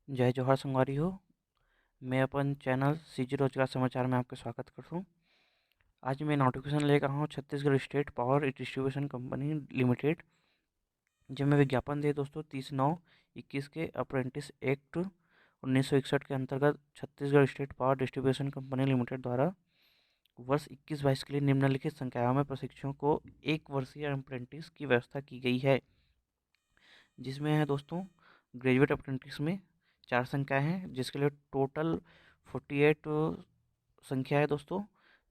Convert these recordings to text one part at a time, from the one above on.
जय जोहार संगवारी हो। मैं अपन चैनल सीजी रोजगार समाचार में आपका स्वागत करता हूँ। आज मैं नोटिफिकेशन लेकर आया हूँ Chhattisgarh state power distribution company limited, जिनमें विज्ञापन दे दोस्तों 30/9/21 के अप्रेंटिस एक्ट 1961 के अंतर्गत Chhattisgarh state power distribution company limited द्वारा वर्ष 21-22 के लिए निम्नलिखित संकायों में प्रशिक्षुओं को 1 वर्षीय अप्रेंटिस की व्यवस्था की गई है। जिसमें है दोस्तों ग्रेजुएट अप्रेंटिस में 4 संकाय हैं, जिसके लिए टोटल 48 संख्या है दोस्तों।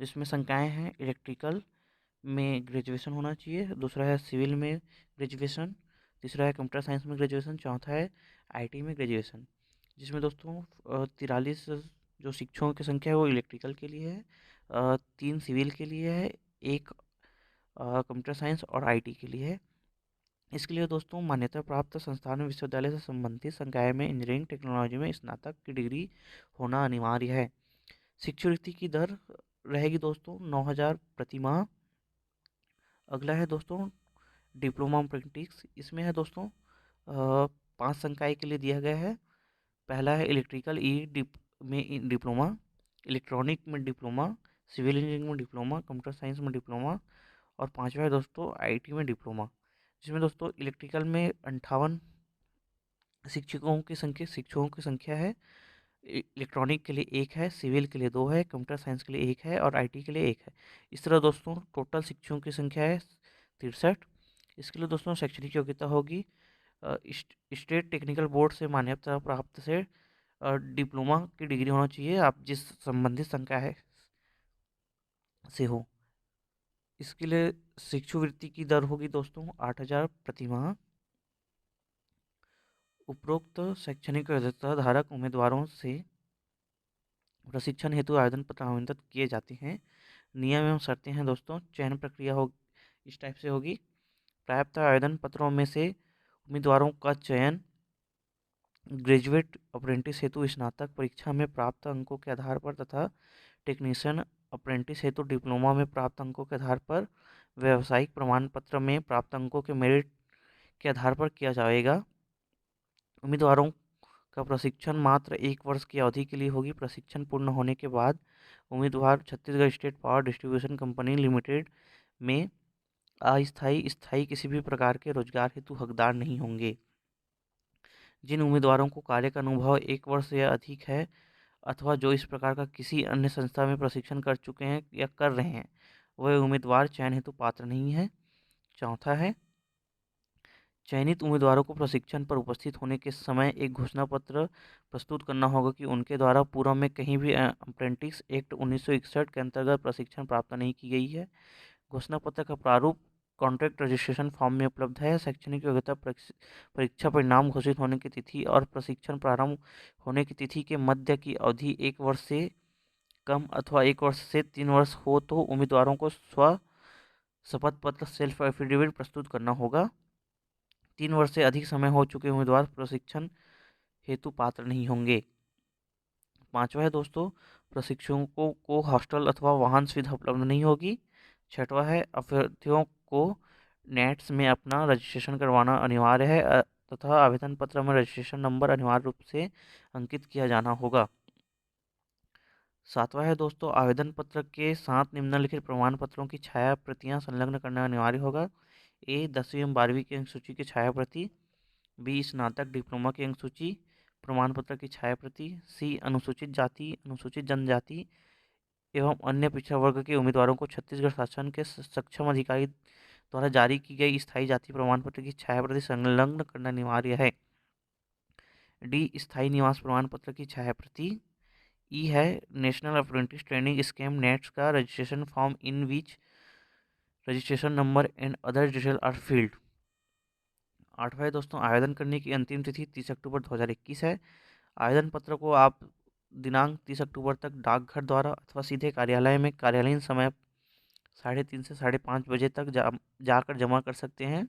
जिसमें संकायें हैं इलेक्ट्रिकल में ग्रेजुएशन होना चाहिए, दूसरा है सिविल में ग्रेजुएशन, तीसरा है कंप्यूटर साइंस में ग्रेजुएशन, चौथा है आईटी में ग्रेजुएशन। जिसमें दोस्तों 43 जो शिक्षकों की संख्या है वो इलेक्ट्रिकल के लिए है, 3 सिविल के लिए है, 1 कंप्यूटर साइंस और आईटी के लिए है। इसके लिए दोस्तों मान्यता प्राप्त संस्थान विश्वविद्यालय से संबंधित संकाय में इंजीनियरिंग टेक्नोलॉजी में स्नातक की डिग्री होना अनिवार्य है। शिक्षावृत्ति की दर रहेगी दोस्तों 9,000 प्रति माह। अगला है दोस्तों डिप्लोमा अप्रेंटिस। इसमें है दोस्तों 5 संकाय के लिए दिया गया है। पहला है इलेक्ट्रिकल में डिप्लोमा, इलेक्ट्रॉनिक में डिप्लोमा, सिविल इंजीनियरिंग में डिप्लोमा, कंप्यूटर साइंस में डिप्लोमा और पाँचवा है दोस्तों आईटी में डिप्लोमा। जिसमें दोस्तों इलेक्ट्रिकल में 58 शिक्षकों की संख्या है, इलेक्ट्रॉनिक के लिए 1 है, सिविल के लिए 2 है, कंप्यूटर साइंस के लिए 1 है और आईटी के लिए 1 है। इस तरह दोस्तों टोटल शिक्षकों की संख्या है 63। इसके लिए दोस्तों शैक्षणिक योग्यता होगी स्टेट टेक्निकल बोर्ड से मान्यता प्राप्त से डिप्लोमा की डिग्री होना चाहिए, आप जिस संबंधित संकाय है से हो। इसके लिए शिक्षावृत्ति की दर होगी दोस्तों 8,000 प्रति माह। उपरोक्त शैक्षणिक योग्यता धारक उम्मीदवारों से प्रशिक्षण हेतु आवेदन पत्र आमंत्रित किए जाते हैं। नियम एवं शर्तें हैं दोस्तों। चयन प्रक्रिया हो इस टाइप से होगी। प्राप्त आवेदन पत्रों में से उम्मीदवारों का चयन ग्रेजुएट अप्रेंटिस हेतु स्नातक परीक्षा में प्राप्त अंकों के आधार पर तथा टेक्नीशियन अप्रेंटिस हेतु डिप्लोमा में प्राप्त अंकों के आधार पर व्यावसायिक प्रमाण पत्र में प्राप्त अंकों के मेरिट के आधार पर किया जाएगा। उम्मीदवारों का प्रशिक्षण मात्र 1 वर्ष की अवधि के लिए होगी। प्रशिक्षण पूर्ण होने के बाद उम्मीदवार Chhattisgarh state power distribution company limited में स्थायी किसी भी प्रकार के रोजगार हेतु हकदार नहीं होंगे। जिन उम्मीदवारों को कार्य का अनुभव 1 वर्ष या अधिक है अथवा जो इस प्रकार का किसी अन्य संस्था में प्रशिक्षण कर चुके हैं या कर रहे हैं, वह उम्मीदवार चयन हेतु पात्र नहीं है। चौथा है चयनित उम्मीदवारों को प्रशिक्षण पर उपस्थित होने के समय एक घोषणा पत्र प्रस्तुत करना होगा कि उनके द्वारा पूर्व में कहीं भी अप्रेंटिस एक्ट 1961 के अंतर्गत प्रशिक्षण प्राप्त नहीं की गई है। घोषणा पत्र का प्रारूप कॉन्ट्रैक्ट रजिस्ट्रेशन फॉर्म में उपलब्ध है। शैक्षणिक योग्यता परीक्षा परिणाम घोषित होने की तिथि और प्रशिक्षण प्रारंभ होने की तिथि के मध्य की अवधि 1 वर्ष से कम अथवा 1 वर्ष से 3 वर्ष हो तो उम्मीदवारों को स्व शपथ पत्र सेल्फ एफिडेविट प्रस्तुत करना होगा। 3 वर्ष से अधिक समय हो चुके उम्मीदवार प्रशिक्षण हेतु पात्र नहीं होंगे। पांचवा है दोस्तों प्रशिक्षुओं को हॉस्टल अथवा वाहन सुविधा उपलब्ध नहीं होगी। छठवा है अभ्यर्थियों को नेट्स में अपना रजिस्ट्रेशन करवाना अनिवार्य है तथा आवेदन पत्र में रजिस्ट्रेशन नंबर अनिवार्य रूप से अंकित किया जाना होगा। सातवां है दोस्तों आवेदन पत्र के साथ निम्नलिखित प्रमाण पत्रों की छाया प्रतियाँ संलग्न करना अनिवार्य होगा। ए 10वीं एवं 12वीं की अंक सूची की छाया प्रति, बी स्नातक डिप्लोमा की अंक सूची प्रमाण पत्र की छाया प्रति, सी अनुसूचित जाति अनुसूचित जनजाति एवं अन्य पिछड़ा वर्ग के उम्मीदवारों को छत्तीसगढ़ शासन के सक्षम अधिकारी द्वारा जारी की गई स्थायी जाति प्रमाण पत्र की छाया प्रति संलग्न करना अनिवार्य है। डी स्थायी निवास प्रमाण पत्र की छाया प्रति। ई है national apprentice training scheme NATS का registration form in which registration number and other detail are filled. आठवां है दोस्तों आवेदन करने की अंतिम तिथि 30 अक्टूबर 2021 है। आवेदन पत्र को आप दिनांक 30 अक्टूबर तक डाकघर द्वारा अथवा सीधे कार्यालय में कार्यालयीन समय 3:30 से 5:30 बजे तक जाकर जमा कर सकते हैं।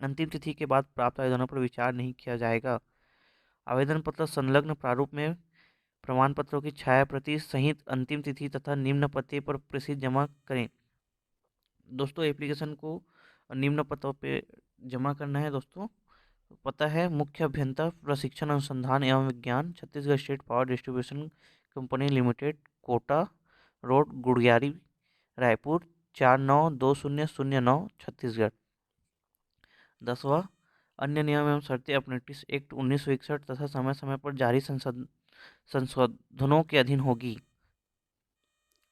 अंतिम तिथि के बाद प्राप्त आवेदनों पर विचार नहीं किया जाएगा। आवेदन पत्र संलग्न प्रारूप में प्रमाण पत्रों की छाया प्रति सहित अंतिम तिथि तथा निम्न पते पर प्रसिद्ध जमा करें। दोस्तों एप्लीकेशन को निम्न पतों पे जमा करना है दोस्तों। पता है मुख्य अभियंता प्रशिक्षण अनुसंधान एवं विज्ञान, Chhattisgarh state power distribution company limited, Kota road, Gudhiyari, Raipur 492009 Chhattisgarh. 10वां, अन्य नियम एवं शर्तें अप्रेंटिस एक्ट 1961 तथा समय समय पर जारी संशोधनों के अधीन होगी।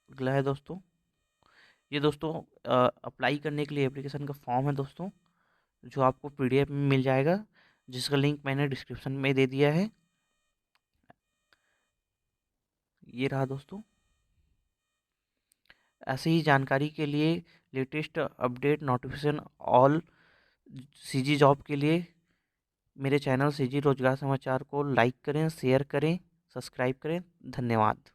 अगला है दोस्तों, ये दोस्तों अप्लाई करने के लिए एप्लीकेशन का फॉर्म है दोस्तों, जो आपको पीडीएफ में मिल जाएगा, जिसका लिंक मैंने डिस्क्रिप्शन में दे दिया है। ये रहा दोस्तों। ऐसे ही जानकारी के लिए, latest update notification all CG job के लिए मेरे चैनल सीजी रोजगार समाचार को लाइक करें, शेयर करें, सब्सक्राइब करें। धन्यवाद।